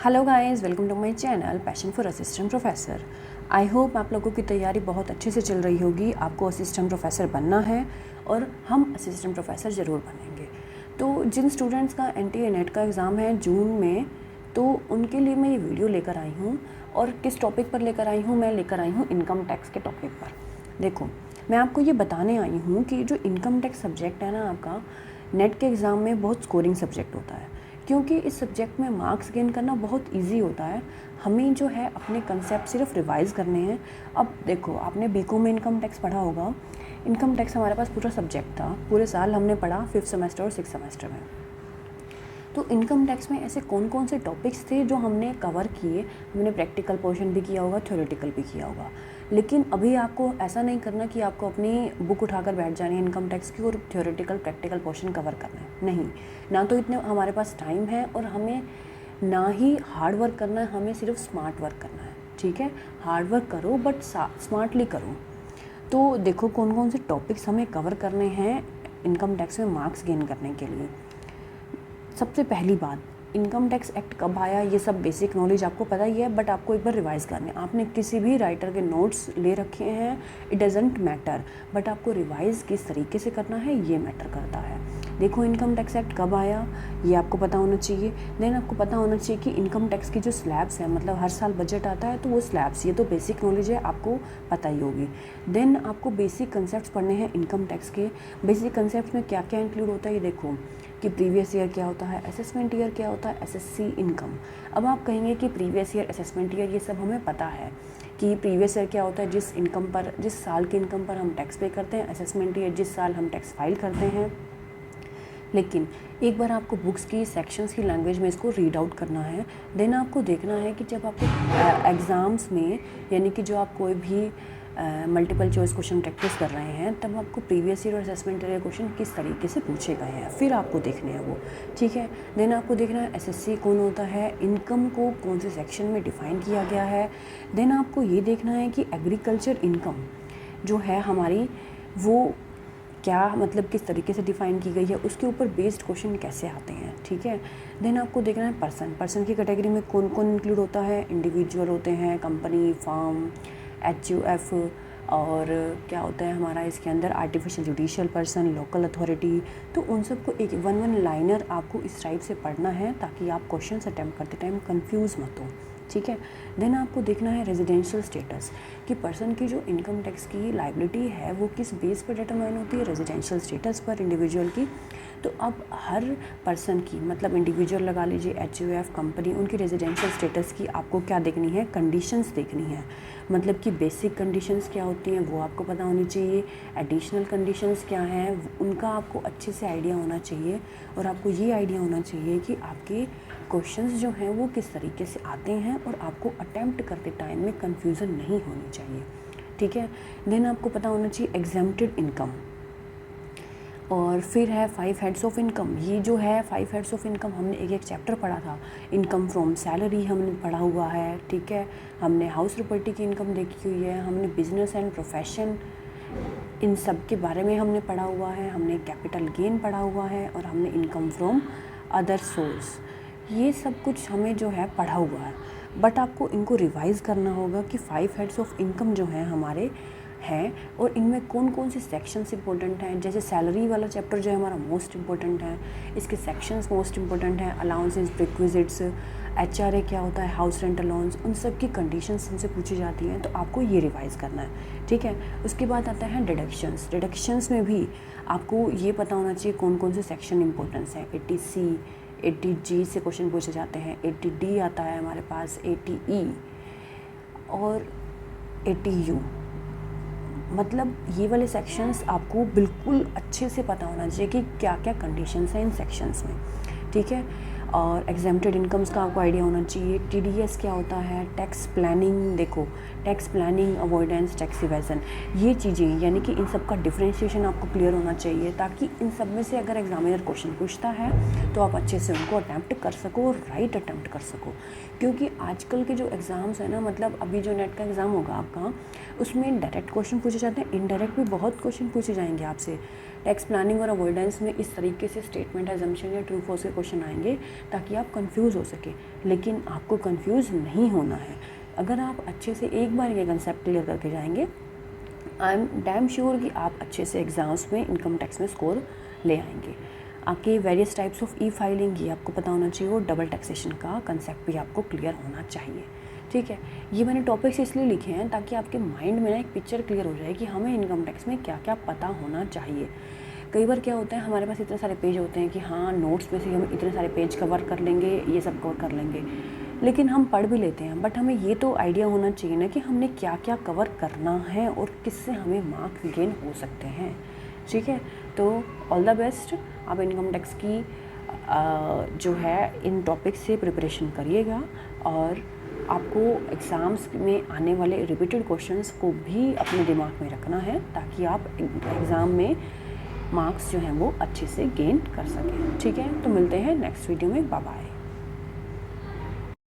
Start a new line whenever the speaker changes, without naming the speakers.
Hello guys, welcome to my channel passion for assistant professor. I hope आप लोगों की तैयारी बहुत अच्छे से चल रही होगी। आपको असिस्टेंट प्रोफेसर बनना है और हम असिस्टेंट प्रोफेसर ज़रूर बनेंगे। तो जिन स्टूडेंट्स का NTA नेट का एग्ज़ाम है जून में, तो उनके लिए मैं ये वीडियो लेकर आई हूँ। और किस टॉपिक पर लेकर आई हूँ? मैं लेकर आई हूँ इनकम टैक्स के टॉपिक पर। देखो, मैं आपको ये बताने आई हूँ कि जो इनकम टैक्स सब्जेक्ट है ना, आपका नेट के एग्ज़ाम में बहुत स्कोरिंग सब्जेक्ट होता है, क्योंकि इस सब्जेक्ट में मार्क्स गेन करना बहुत इजी होता है। हमें जो है अपने कंसेप्ट सिर्फ रिवाइज़ करने हैं। अब देखो, आपने बीकॉम में इनकम टैक्स पढ़ा होगा। इनकम टैक्स हमारे पास पूरा सब्जेक्ट था, पूरे साल हमने पढ़ा 5th सेमेस्टर और 6th सेमेस्टर में। तो इनकम टैक्स में ऐसे कौन कौन से टॉपिक्स थे जो हमने कवर किए। हमने प्रैक्टिकल पोर्शन भी किया होगा, थ्योरेटिकल भी किया होगा। लेकिन अभी आपको ऐसा नहीं करना कि आपको अपनी बुक उठाकर बैठ जानी है इनकम टैक्स की और थ्योरेटिकल प्रैक्टिकल पोर्शन कवर करना है। नहीं, ना तो इतने हमारे पास टाइम है और हमें ना ही हार्ड वर्क करना है, हमें सिर्फ स्मार्ट वर्क करना है। ठीक है, हार्ड वर्क करो बट स्मार्टली करो। तो देखो कौन कौन से टॉपिक्स हमें कवर करने हैं इनकम टैक्स में मार्क्स गेन करने के लिए। सबसे पहली बात, इनकम टैक्स एक्ट कब आया, ये सब बेसिक नॉलेज आपको पता ही है, बट आपको एक बार रिवाइज़ करने। आपने किसी भी राइटर के नोट्स ले रखे हैं, इट डजेंट मैटर, बट आपको रिवाइज़ किस तरीके से करना है ये मैटर करता है। देखो, इनकम टैक्स एक्ट कब आया ये आपको पता होना चाहिए। देन आपको पता होना चाहिए कि इनकम टैक्स की जो स्लैब्स है, मतलब हर साल बजट आता है तो वो स्लैब्स, ये तो बेसिक नॉलेज है, आपको पता ही होगी। देन आपको बेसिक कंसेप्ट पढ़ने हैं इनकम टैक्स के। बेसिक कंसेप्ट में क्या क्या इंक्लूड होता है ये देखो, कि प्रीवियस ईयर क्या होता है, असेसमेंट ईयर क्या होता है, SSC इनकम। अब आप कहेंगे कि प्रीवियस ईयर, असेसमेंट ईयर, ये सब हमें पता है कि प्रीवियस ईयर क्या होता है, जिस इनकम पर, जिस साल की इनकम पर हम टैक्स पे करते हैं। असेसमेंट ईयर, जिस साल हम टैक्स फाइल करते हैं। लेकिन एक बार आपको बुक्स की सेक्शंस की लैंग्वेज में इसको रीड आउट करना है। देन आपको देखना है कि जब आपको एग्ज़ाम्स में, यानी कि जो आप कोई भी मल्टीपल चॉइस क्वेश्चन प्रैक्टिस कर रहे हैं, तब आपको प्रीवियस ईयर और असेसमेंट ईयर क्वेश्चन किस तरीके से पूछे गए हैं, फिर आपको देखने हैं वो। ठीक है, देन आपको देखना है SSC कौन होता है, इनकम को कौन से सेक्शन में डिफ़ाइन किया गया है। देन आपको ये देखना है कि एग्रीकल्चर इनकम जो है हमारी, वो क्या, मतलब किस तरीके से डिफ़ाइन की गई है, उसके ऊपर बेस्ड क्वेश्चन कैसे आते हैं। ठीक है, देन आपको देखना है पर्सन की कैटेगरी में कौन कौन इंक्लूड होता है। इंडिविजुअल होते हैं, कंपनी, फार्म, HUF, और क्या होता है हमारा इसके अंदर, artificial judicial person, local authority. तो उन सबको एक वन लाइनर आपको इस टाइप से पढ़ना है ताकि आप क्वेश्चन अटैम्प्ट करते टाइम कंफ्यूज मत हो। ठीक है, देन आपको देखना है रेजिडेंशियल स्टेटस, कि पर्सन की जो इनकम टैक्स की लाइबिलिटी है वो किस बेस पर डिटरमाइन होती है, रेजिडेंशियल स्टेटस पर इंडिविजुअल की। तो अब हर पर्सन की, मतलब इंडिविजुअल लगा लीजिए, HUF, कंपनी, उनकी रेजिडेंशियल स्टेटस की आपको क्या देखनी है, कंडीशंस देखनी है। मतलब कि बेसिक कंडीशंस क्या होती हैं वो आपको पता होनी चाहिए, एडिशनल कंडीशंस क्या हैं उनका आपको अच्छे से आइडिया होना चाहिए। और आपको ये आइडिया होना चाहिए कि आपके क्वेश्चंस जो हैं वो किस तरीके से आते हैं और आपको अटेम्प्ट करते टाइम में कन्फ्यूज़न नहीं होनी चाहिए। ठीक है, देन आपको पता होना चाहिए एग्जेम्प्टेड इनकम। और फिर है 5 हेड्स ऑफ इनकम। ये जो है 5 हेड्स ऑफ इनकम, हमने एक एक चैप्टर पढ़ा था। इनकम फ्रॉम सैलरी हमने पढ़ा हुआ है। ठीक है, हमने हाउस प्रॉपर्टी की इनकम देखी हुई है, हमने बिजनेस एंड प्रोफेशन, इन सब के बारे में हमने पढ़ा हुआ है, हमने कैपिटल गेन पढ़ा हुआ है, और हमने इनकम फ्रॉम अदर सोर्स, ये सब कुछ हमें जो है पढ़ा हुआ है। बट आपको इनको रिवाइज़ करना होगा कि 5 हेड्स ऑफ इनकम जो हैं हमारे हैं, और इनमें कौन कौन से सेक्शंस इंपॉर्टेंट हैं। जैसे सैलरी वाला चैप्टर जो है हमारा मोस्ट इंपॉर्टेंट है, इसके सेक्शंस मोस्ट इंपॉर्टेंट हैं। अलाउंसेस, प्रिक्विजिट्स, HRA क्या होता है, हाउस रेंट अलाउंस, उन सब की कंडीशंस हमसे पूछी जाती हैं, तो आपको ये रिवाइज़ करना है। ठीक है, उसके बाद आता है डिडक्शंस। डिडक्शंस में भी आपको ये पता होना चाहिए कौन कौन से सेक्शन इंपॉर्टेंस है। 80C, 80G से क्वेश्चन पूछे जाते हैं, 80D आता है हमारे पास, 80E और 80U। मतलब ये वाले सेक्शंस आपको बिल्कुल अच्छे से पता होना चाहिए कि क्या क्या कंडीशंस हैं इन सेक्शंस में। ठीक है, और एग्जेम्प्टेड इनकम्स का आपको आइडिया होना चाहिए। TDS क्या होता है, टैक्स प्लानिंग, देखो tax planning, avoidance, tax evasion, ये चीज़ें, यानी कि इन सब का डिफरेंशिएशन आपको क्लियर होना चाहिए, ताकि इन सब में से अगर एग्जामिनर क्वेश्चन पूछता है तो आप अच्छे से उनको अटैम्प्ट कर सको और राइट अटैम्प्ट कर सको। क्योंकि आजकल के जो एग्ज़ाम्स हैं ना, मतलब अभी जो नेट का एग्ज़ाम होगा आपका, उसमें डायरेक्ट क्वेश्चन पूछे जाते हैं, इनडायरेक्ट भी बहुत क्वेश्चन पूछे जाएंगे आपसे। टैक्स प्लानिंग और अवॉइडेंस में इस तरीके से स्टेटमेंट, अजम्पशन या ट्रू फॉल्स के क्वेश्चन आएंगे ताकि आप कंफ्यूज हो सके। लेकिन आपको कंफ्यूज नहीं होना है। अगर आप अच्छे से एक बार ये कंसेप्ट क्लियर करके जाएंगे, आई एम डैम श्योर कि आप अच्छे से एग्ज़ाम्स में इनकम टैक्स में स्कोर ले आएंगे। आपके various types of E filing ये आपको पता होना चाहिए, और डबल टैक्सेशन का कंसेप्ट भी आपको क्लियर होना चाहिए। ठीक है, ये मैंने टॉपिक्स इसलिए लिखे हैं ताकि आपके माइंड में ना एक पिक्चर क्लियर हो जाए कि हमें इनकम टैक्स में क्या क्या पता होना चाहिए। कई बार क्या होता है, हमारे पास इतने सारे पेज होते हैं कि हाँ नोट्स में से हम इतने सारे पेज कवर कर लेंगे, ये सब कवर कर लेंगे, लेकिन हम पढ़ भी लेते हैं, बट हमें ये तो आइडिया होना चाहिए ना कि हमने क्या क्या कवर करना है और किससे हमें मार्क्स गेन हो सकते हैं। ठीक है, तो ऑल द बेस्ट। आप इनकम टैक्स की जो है इन टॉपिक्स से प्रिपरेशन करिएगा, और आपको एग्ज़ाम्स में आने वाले रिपीटेड क्वेश्चंस को भी अपने दिमाग में रखना है, ताकि आप एग्ज़ाम में मार्क्स जो हैं वो अच्छे से गेन कर सकें। ठीक है, तो मिलते हैं नेक्स्ट वीडियो में। Bye bye.